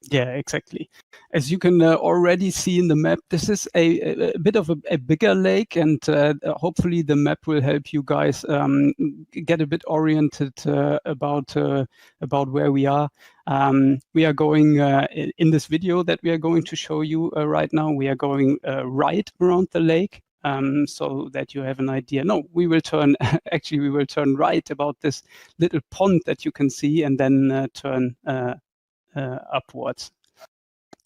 Yeah, exactly. As you can already see in the map, this is a bit of a bigger lake, and hopefully the map will help you guys get a bit oriented about where we are. We are going in this video that we are going to show you right now. We are going right around the lake. So that you have an idea. No, we will turn, actually, we will turn right about this little pond that you can see, and then turn upwards.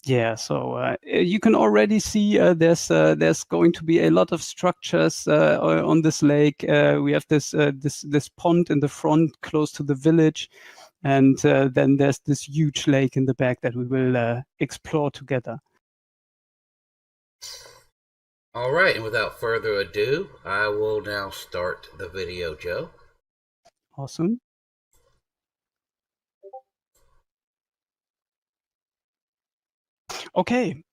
Yeah, so you can already see there's going to be a lot of structures on this lake. We have this pond in the front, close to the village, and then there's this huge lake in the back that we will explore together. All right, and without further ado, I will now start the video, Joe. Awesome. Okay,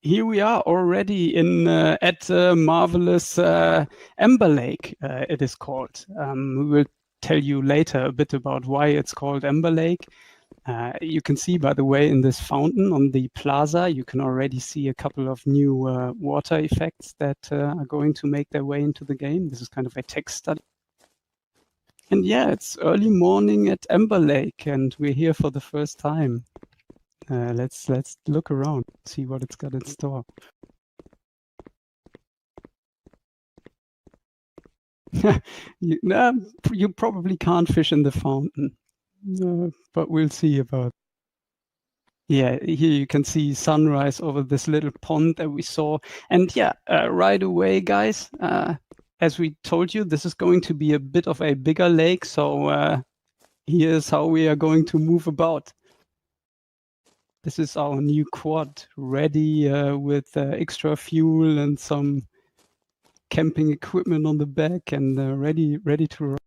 here we are already in at marvelous Ember Lake. It is called. We will tell you later a bit about why it's called Ember Lake. You can see, by the way, in this fountain on the plaza, you can already see a couple of new water effects that are going to make their way into the game. This is kind of a text study. And yeah, it's early morning at Ember Lake, and we're here for the first time. Let's look around, see what it's got in store. You probably can't fish in the fountain, but we'll see about. Yeah, here you can see sunrise over this little pond that we saw. And yeah, right away, guys, as we told you, this is going to be a bit of a bigger lake. So here's how we are going to move about. This is our new quad, ready with extra fuel and some camping equipment on the back, and ready to run.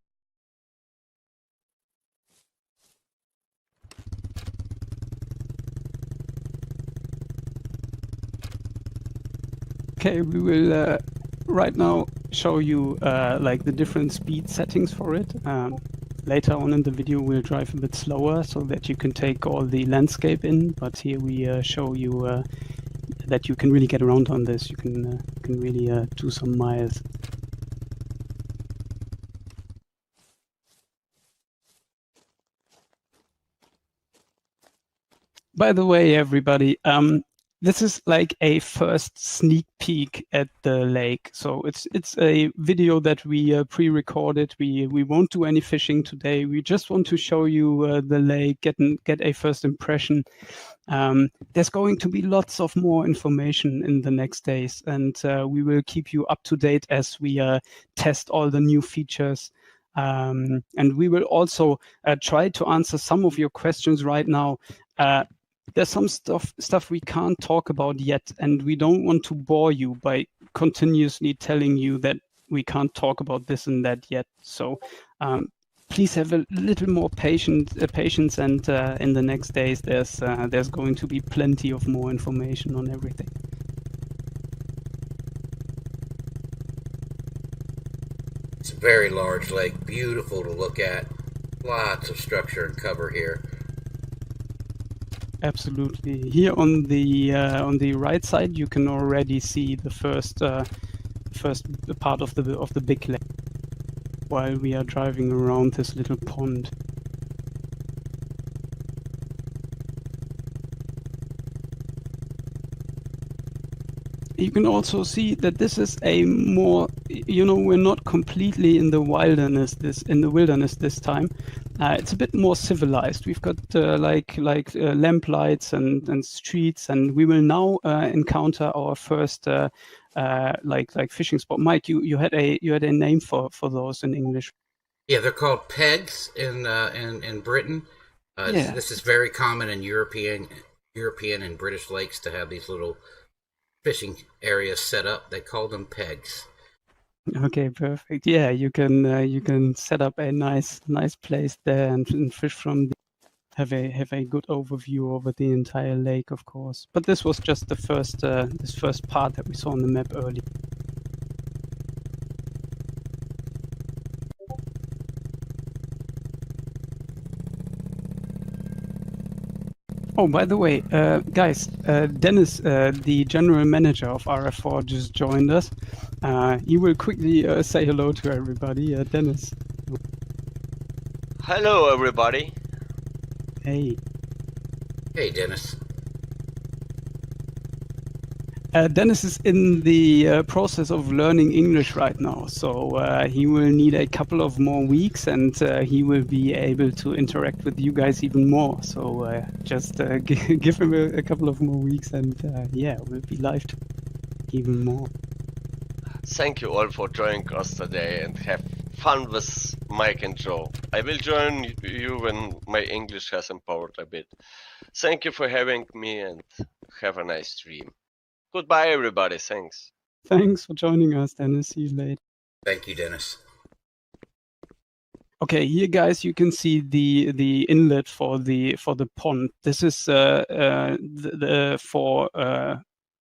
Okay, we will right now show you like the different speed settings for it. Later on in the video, we'll drive a bit slower so that you can take all the landscape in. But here we show you that you can really get around on this. You can really do some miles. By the way, everybody, this is like a first sneak peek at the lake. So it's a video that we pre-recorded. We won't do any fishing today. We just want to show you the lake, get a first impression. There's going to be lots of more information in the next days, and we will keep you up to date as we test all the new features. And we will also try to answer some of your questions right now. There's some stuff we can't talk about yet, and we don't want to bore you by continuously telling you that we can't talk about this and that yet. So please have a little more patience, and in the next days there's going to be plenty of more information on everything. It's a very large lake, beautiful to look at. Lots of structure and cover here. Absolutely. Here on the right side, you can already see the first part of the big lake while we are driving around this little pond. You can also see that this is a more, we're not completely in the wilderness this time. It's a bit more civilized. We've got like lamp lights and streets, and we will now encounter our first like fishing spot. Mike, you had a name for those in English. Yeah, they're called pegs in Britain. Yeah. This is very common in European and British lakes to have these little fishing areas set up. They call them pegs. Okay, perfect. Yeah, you can set up a nice place there and fish from the, have a good overview over the entire lake, of course. But this was just the first this first part that we saw on the map earlier. Oh, by the way, guys, Dennis, the general manager of RF4, just joined us. He will quickly say hello to everybody. Dennis. Hello, everybody. Hey. Hey, Dennis. Dennis is in the process of learning English right now, so he will need a couple of more weeks, and he will be able to interact with you guys even more. So just give him a couple of more weeks, and yeah, we'll be live even more. Thank you all for joining us today and have fun with Mike and Joe. I will join you when my English has improved a bit. Thank you for having me and have a nice stream. Goodbye, everybody. Thanks. Thanks for joining us, Dennis. See you later. Thank you, Dennis. Okay, here, guys, you can see the inlet for the pond. This is for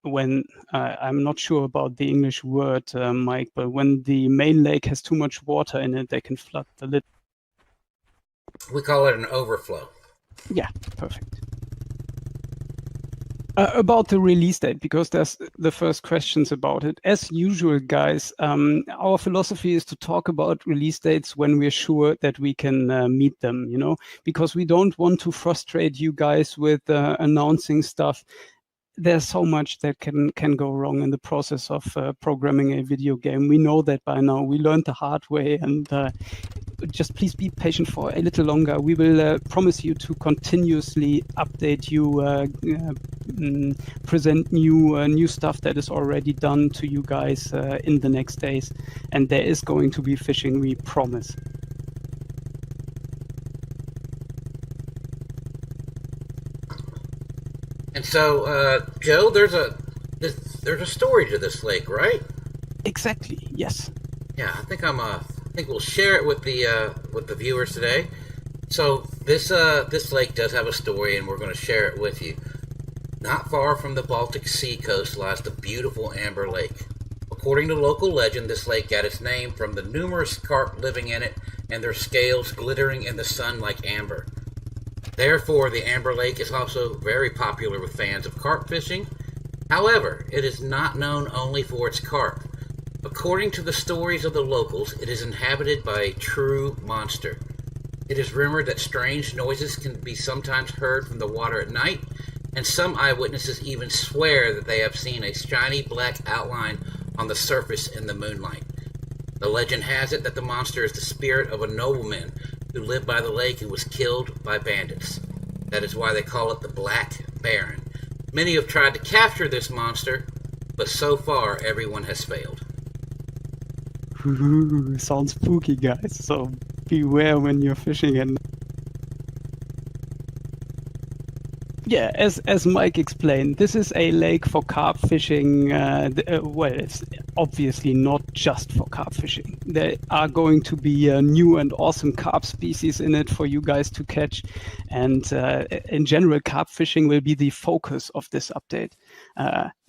when I'm not sure about the English word, Mike, but when the main lake has too much water in it, they can flood the lid. We call it an overflow. Yeah, perfect. About the release date, because there's the first questions about it. As usual, guys, our philosophy is to talk about release dates when we're sure that we can meet them, you know, because we don't want to frustrate you guys with announcing stuff. There's so much that can go wrong in the process of programming a video game. We know that by now. We learned the hard way, and just please be patient for a little longer. We will promise you to continuously update you, present new stuff that is already done to you guys in the next days. And there is going to be fishing, we promise. And so, Joe, there's a story to this lake, right? Exactly. Yes. Yeah, I think we'll share it with the viewers today. So this lake does have a story, and we're going to share it with you. Not far from the Baltic Sea coast lies the beautiful Amber Lake. According to local legend, this lake got its name from the numerous carp living in it and their scales glittering in the sun like amber. Therefore, the Amber Lake is also very popular with fans of carp fishing. However, it is not known only for its carp. According to the stories of the locals, it is inhabited by a true monster. It is rumored that strange noises can be sometimes heard from the water at night, and some eyewitnesses even swear that they have seen a shiny black outline on the surface in the moonlight. The legend has it that the monster is the spirit of a nobleman who lived by the lake and was killed by bandits. That is why they call it the Black Baron. Many have tried to capture this monster, but so far everyone has failed. Ooh, sounds spooky, guys. So beware when you're fishing and yeah, as Mike explained, this is a lake for carp fishing. Well, it's obviously not just for carp fishing. There are going to be new and awesome carp species in it for you guys to catch. And in general, carp fishing will be the focus of this update.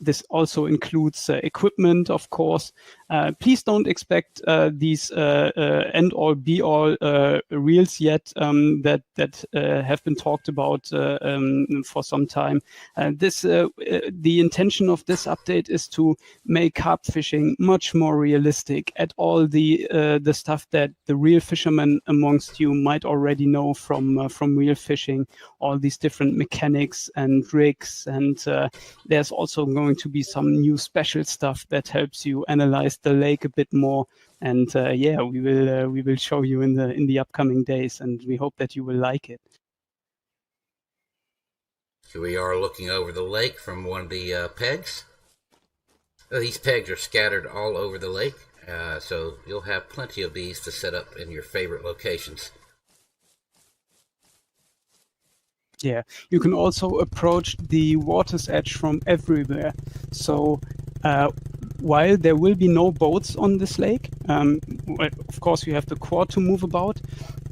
This also includes equipment, of course. Please don't expect these end-all, be-all reels yet that have been talked about for some time. The intention of this update is to make carp fishing much more realistic. At all the stuff that the real fishermen amongst you might already know from real fishing, all these different mechanics and rigs, and there's also going to be some new special stuff that helps you analyze the lake a bit more. And yeah, we will show you in the upcoming days, and we hope that you will like it. Here we are looking over the lake from one of the pegs. These pegs are scattered all over the lake, so you'll have plenty of these to set up in your favorite locations. Yeah, you can also approach the water's edge from everywhere. So while there will be no boats on this lake, well, of course you have the quad to move about,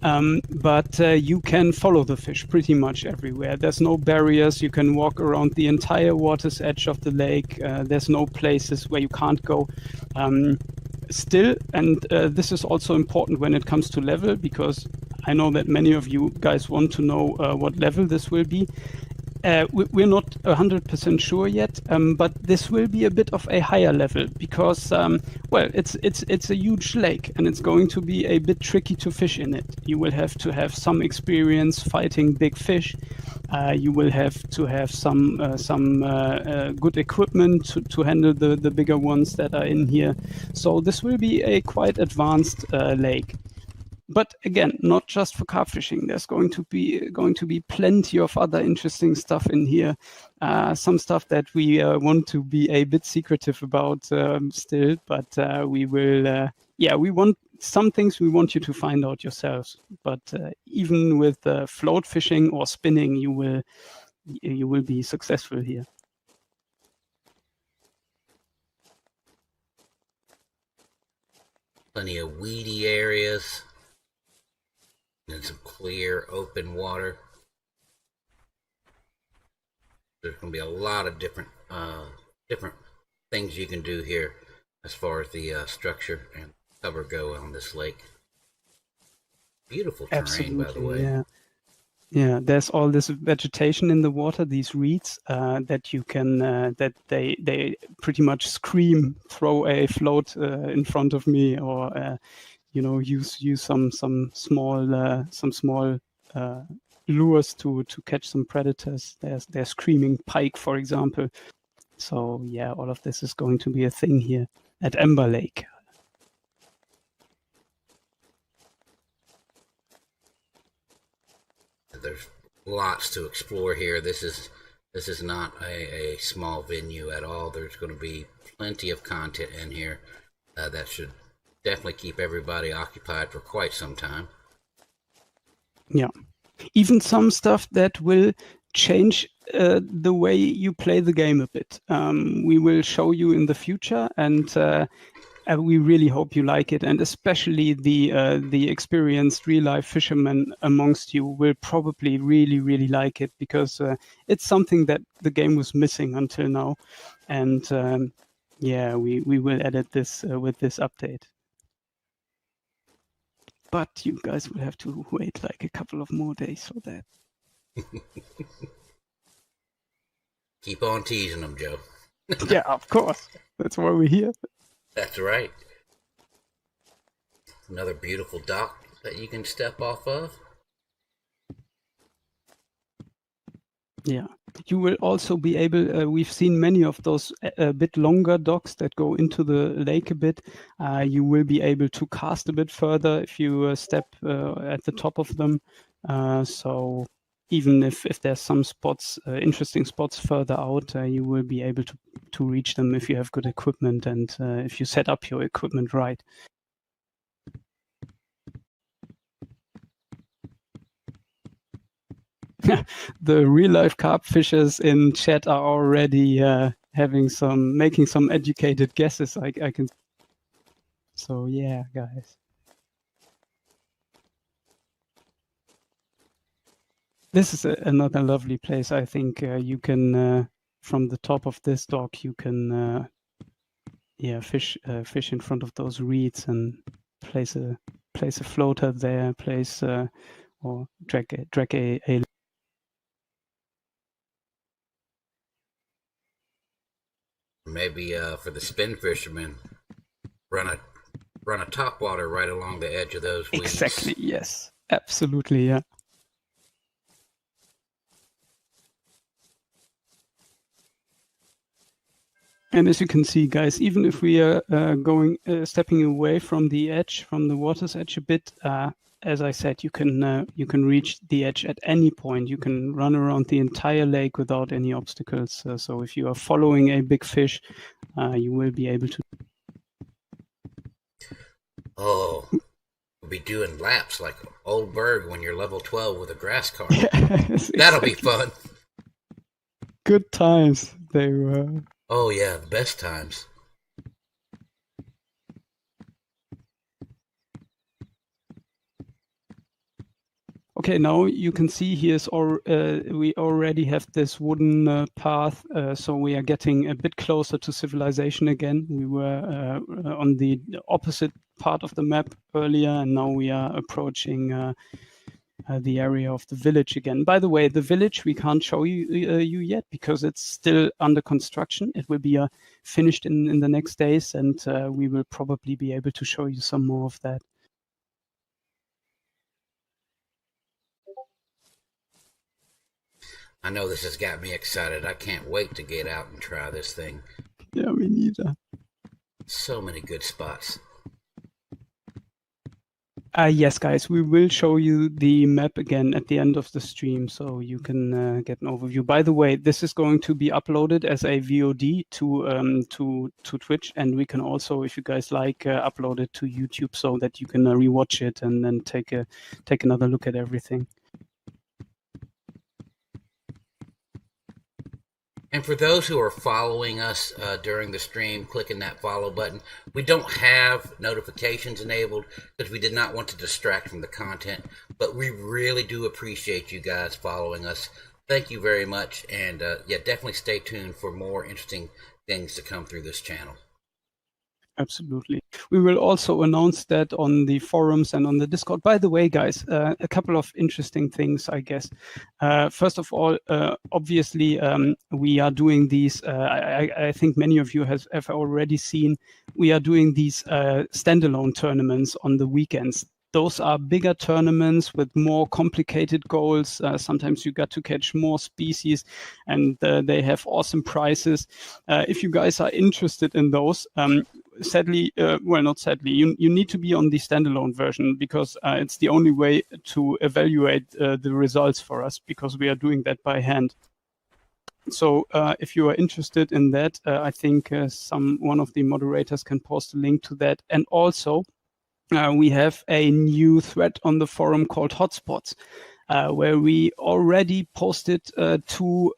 but you can follow the fish pretty much everywhere. There's no barriers. You can walk around the entire water's edge of the lake. There's no places where you can't go. Still, and this is also important when it comes to level, because I know that many of you guys want to know what level this will be. we're not 100% sure yet, but this will be a bit of a higher level because, well, it's a huge lake and it's going to be a bit tricky to fish in it. You will have to have some experience fighting big fish. You will have to have some good equipment to handle the bigger ones that are in here. So this will be a quite advanced lake. But again, not just for carp fishing. There's going to be plenty of other interesting stuff in here. Some stuff that we want to be a bit secretive about still, but we will. We want some things we want you to find out yourselves. But even with float fishing or spinning, you will be successful here. Plenty of weedy areas. And some clear, open water. There's going to be a lot of different things you can do here as far as the structure and cover go on this lake. Beautiful terrain, Absolutely, by the way. Yeah. Yeah, there's all this vegetation in the water, these reeds that you can that they pretty much scream, throw a float in front of me, or use some small lures to catch some predators. There's screaming pike, for example. So yeah, all of this is going to be a thing here at Ember Lake. There's lots to explore here. This is not a small venue at all. There's going to be plenty of content in here that should definitely keep everybody occupied for quite some time. Yeah, even some stuff that will change the way you play the game a bit. We will show you in the future, and we really hope you like it. And especially the experienced real-life fishermen amongst you will probably really like it, because it's something that the game was missing until now. And we will edit this with this update. But you guys will have to wait like a couple of more days for that. Keep on teasing them, Joe. Yeah, of course. That's why we're here. That's right. Another beautiful dock that you can step off of. Yeah. You will also be able, we've seen many of those a bit longer docks that go into the lake a bit. You will be able to cast a bit further if you step at the top of them. So even if there's some spots, interesting spots further out, you will be able to reach them if you have good equipment and if you set up your equipment right. The real life carp fishers in chat are already making some educated guesses. I can. So yeah, guys. This is another lovely place. I think you can from the top of this dock you can fish in front of those reeds and place a floater there. Or drag a Maybe for the spin fishermen, run a topwater right along the edge of those weeds. Exactly. Yes. Absolutely. Yeah. And as you can see, guys, even if we are stepping away from the edge, from the water's edge a bit, as I said, you can reach the edge at any point. You can run around the entire lake without any obstacles. So if you are following a big fish, you will be able to. Oh, we'll be doing laps like Old Berg when you're level 12 with a grass carp. Yes, That'll be fun. Good times they were. Oh yeah, the best times. Okay, now you can see we already have this wooden path, so we are getting a bit closer to civilization again. We were on the opposite part of the map earlier, and now we are approaching the area of the village again. By the way, the village we can't show you yet because it's still under construction. It will be finished in the next days, and we will probably be able to show you some more of that. I know this has got me excited. I can't wait to get out and try this thing. Yeah, me neither. So many good spots. Yes, guys, we will show you the map again at the end of the stream, so you can get an overview. By the way, this is going to be uploaded as a VOD to Twitch, and we can also, if you guys like, upload it to YouTube so that you can rewatch it and then take another look at everything. And for those who are following us during the stream, clicking that follow button, we don't have notifications enabled because we did not want to distract from the content, but we really do appreciate you guys following us. Thank you very much, and yeah, definitely stay tuned for more interesting things to come through this channel. Absolutely. We will also announce that on the forums and on the Discord. By the way, guys, a couple of interesting things, I guess. First of all, obviously, we are doing these, I think many of you have already seen, we are doing these standalone tournaments on the weekends. Those are bigger tournaments with more complicated goals. Sometimes you got to catch more species, and they have awesome prizes. If you guys are interested in those, sadly, well, not sadly, you need to be on the standalone version because it's the only way to evaluate the results for us because we are doing that by hand. So if you are interested in that, I think one of the moderators can post a link to that. And also, we have a new thread on the forum called Hotspots, where we already posted two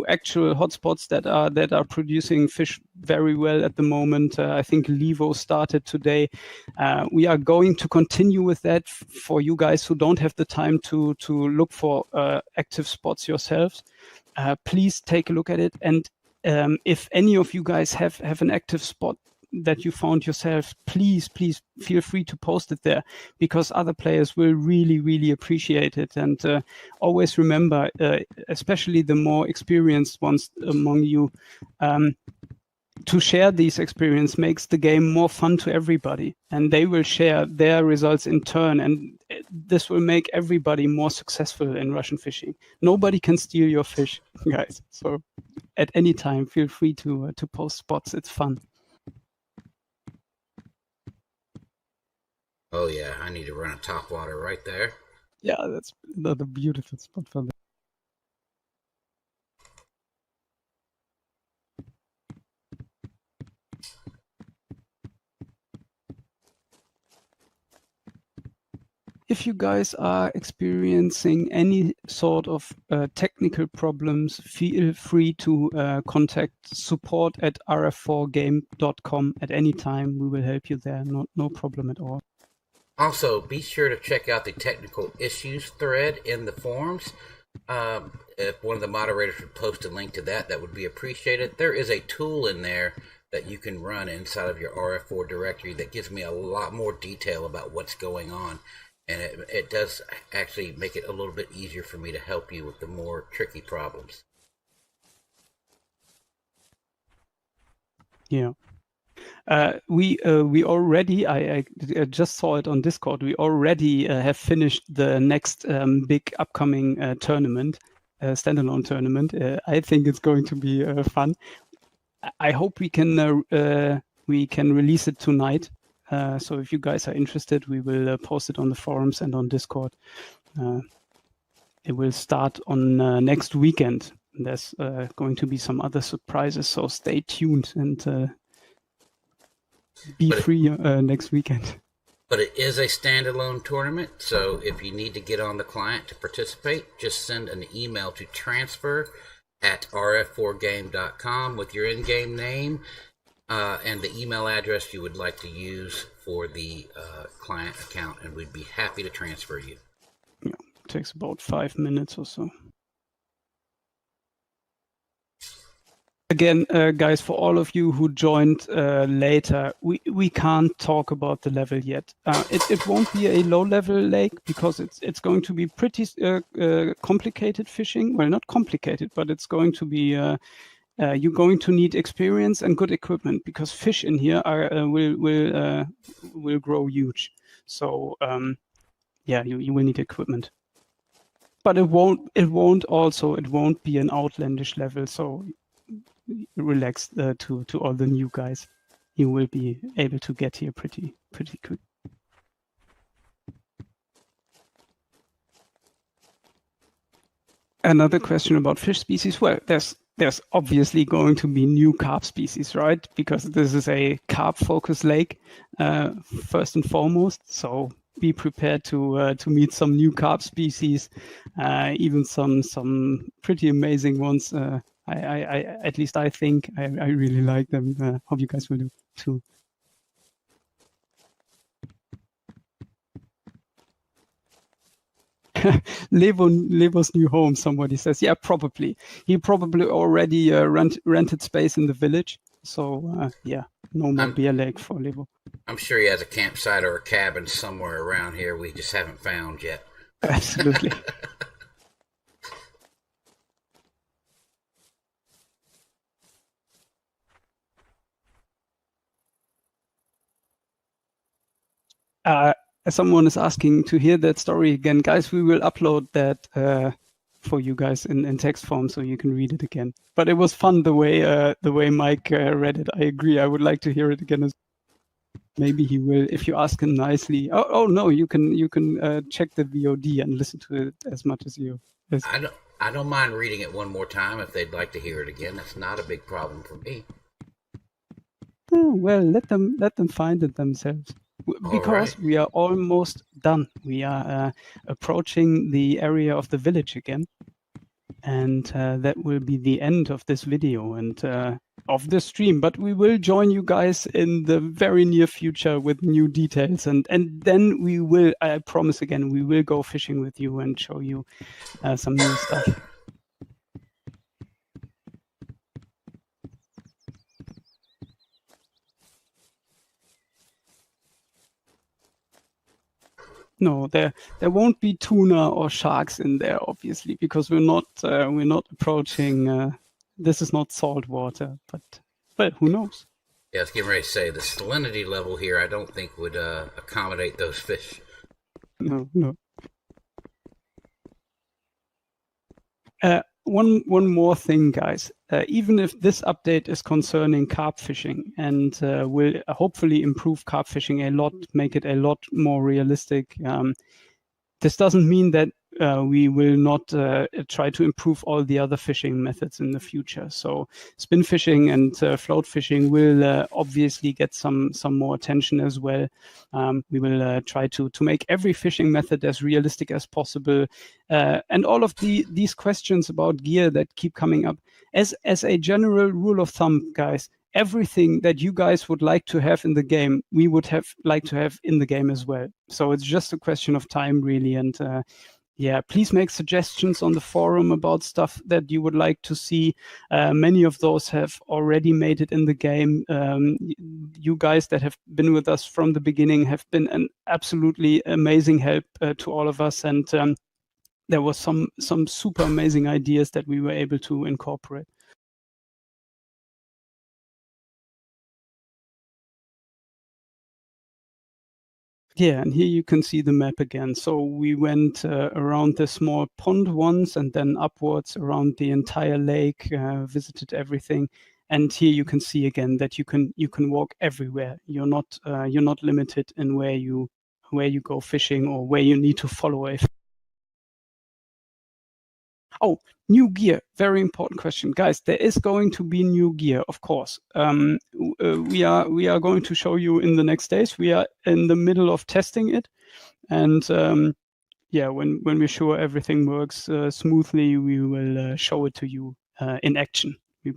actual hotspots that are producing fish very well at the moment. I think Levo started today. We are going to continue with that for you guys who don't have the time to look for active spots yourselves. Please take a look at it, and if any of you guys have an active spot that you found yourself, please feel free to post it there because other players will really appreciate it. And always remember, especially the more experienced ones among you, to share these experiences makes the game more fun to everybody, and they will share their results in turn, and this will make everybody more successful in Russian fishing. Nobody can steal your fish, guys. So at any time, feel free to post spots. It's fun. Oh yeah, I need to run a topwater right there. Yeah, that's another beautiful spot for that. If you guys are experiencing any sort of technical problems, feel free to contact support@rf4game.com at any time. We will help you there. No problem at all. Also, be sure to check out the technical issues thread in the forums. If one of the moderators would post a link to that, that would be appreciated. There is a tool in there that you can run inside of your RF4 directory that gives me a lot more detail about what's going on. And it does actually make it a little bit easier for me to help you with the more tricky problems. Yeah. We already, I just saw it on Discord, we already have finished the next big upcoming tournament, standalone tournament. I think it's going to be fun. I hope we can release it tonight. So if you guys are interested, we will post it on the forums and on Discord. It will start on next weekend. There's going to be some other surprises, so stay tuned and be free next weekend. But it is a standalone tournament, so if you need to get on the client to participate, just send an email to transfer@rf4game.com with your in-game name and the email address you would like to use for the client account, and we'd be happy to transfer you. Yeah, it takes about 5 minutes or so. Again, guys, for all of you who joined later, we can't talk about the level yet. It won't be a low-level lake because it's going to be pretty complicated fishing. Well, not complicated, but it's going to be you're going to need experience and good equipment because fish in here will grow huge. So yeah, you will need equipment. But it won't be an outlandish level. So relax to all the new guys. You will be able to get here pretty quick. Another question about fish species. Well, there's obviously going to be new carp species, right? Because this is a carp-focused lake, first and foremost. So be prepared to meet some new carp species, even some pretty amazing ones. I at least I think I really like them. Hope you guys will do too. Levo's new home, somebody says. Yeah, probably. He probably already rented space in the village. So yeah, no more beer lake for Levo. I'm sure he has a campsite or a cabin somewhere around here we just haven't found yet. Absolutely. Someone is asking to hear that story again. Guys, we will upload that for you guys in text form so you can read it again. But it was fun the way Mike read it. I agree. I would like to hear it again. Maybe he will if you ask him nicely. Oh no, you can check the VOD and listen to it as much as you. I don't mind reading it one more time if they'd like to hear it again. That's not a big problem for me. Oh, well, let them find it themselves. Because we are almost done. We are approaching the area of the village again. And that will be the end of this video and of the stream. But we will join you guys in the very near future with new details. And then we will, I promise again, we will go fishing with you and show you some new stuff. No, there won't be tuna or sharks in there, obviously, because we're not approaching. This is not salt water, but who knows? Yeah, I was getting ready to say the salinity level here. I don't think would accommodate those fish. No. One more thing, guys. Even if this update is concerning carp fishing and will hopefully improve carp fishing a lot, make it a lot more realistic, this doesn't mean that we will not try to improve all the other fishing methods in the future. So spin fishing and float fishing will obviously get some more attention as well. We will try to make every fishing method as realistic as possible. And all of these questions about gear that keep coming up, as a general rule of thumb, guys, everything that you guys would like to have in the game, we would like to have in the game as well. So it's just a question of time, really. And yeah, please make suggestions on the forum about stuff that you would like to see. Many of those have already made it in the game. You guys that have been with us from the beginning have been an absolutely amazing help to all of us. And there was some super amazing ideas that we were able to incorporate. Yeah, and here you can see the map again. So we went around the small pond once and then upwards around the entire lake, visited everything. And here you can see again that you can walk everywhere. You're not limited in where you go fishing or where you need to follow a. Oh, new gear. Very important question. Guys, there is going to be new gear, of course. We are going to show you in the next days. We are in the middle of testing it. And yeah, when we're sure everything works smoothly, we will show it to you in action. We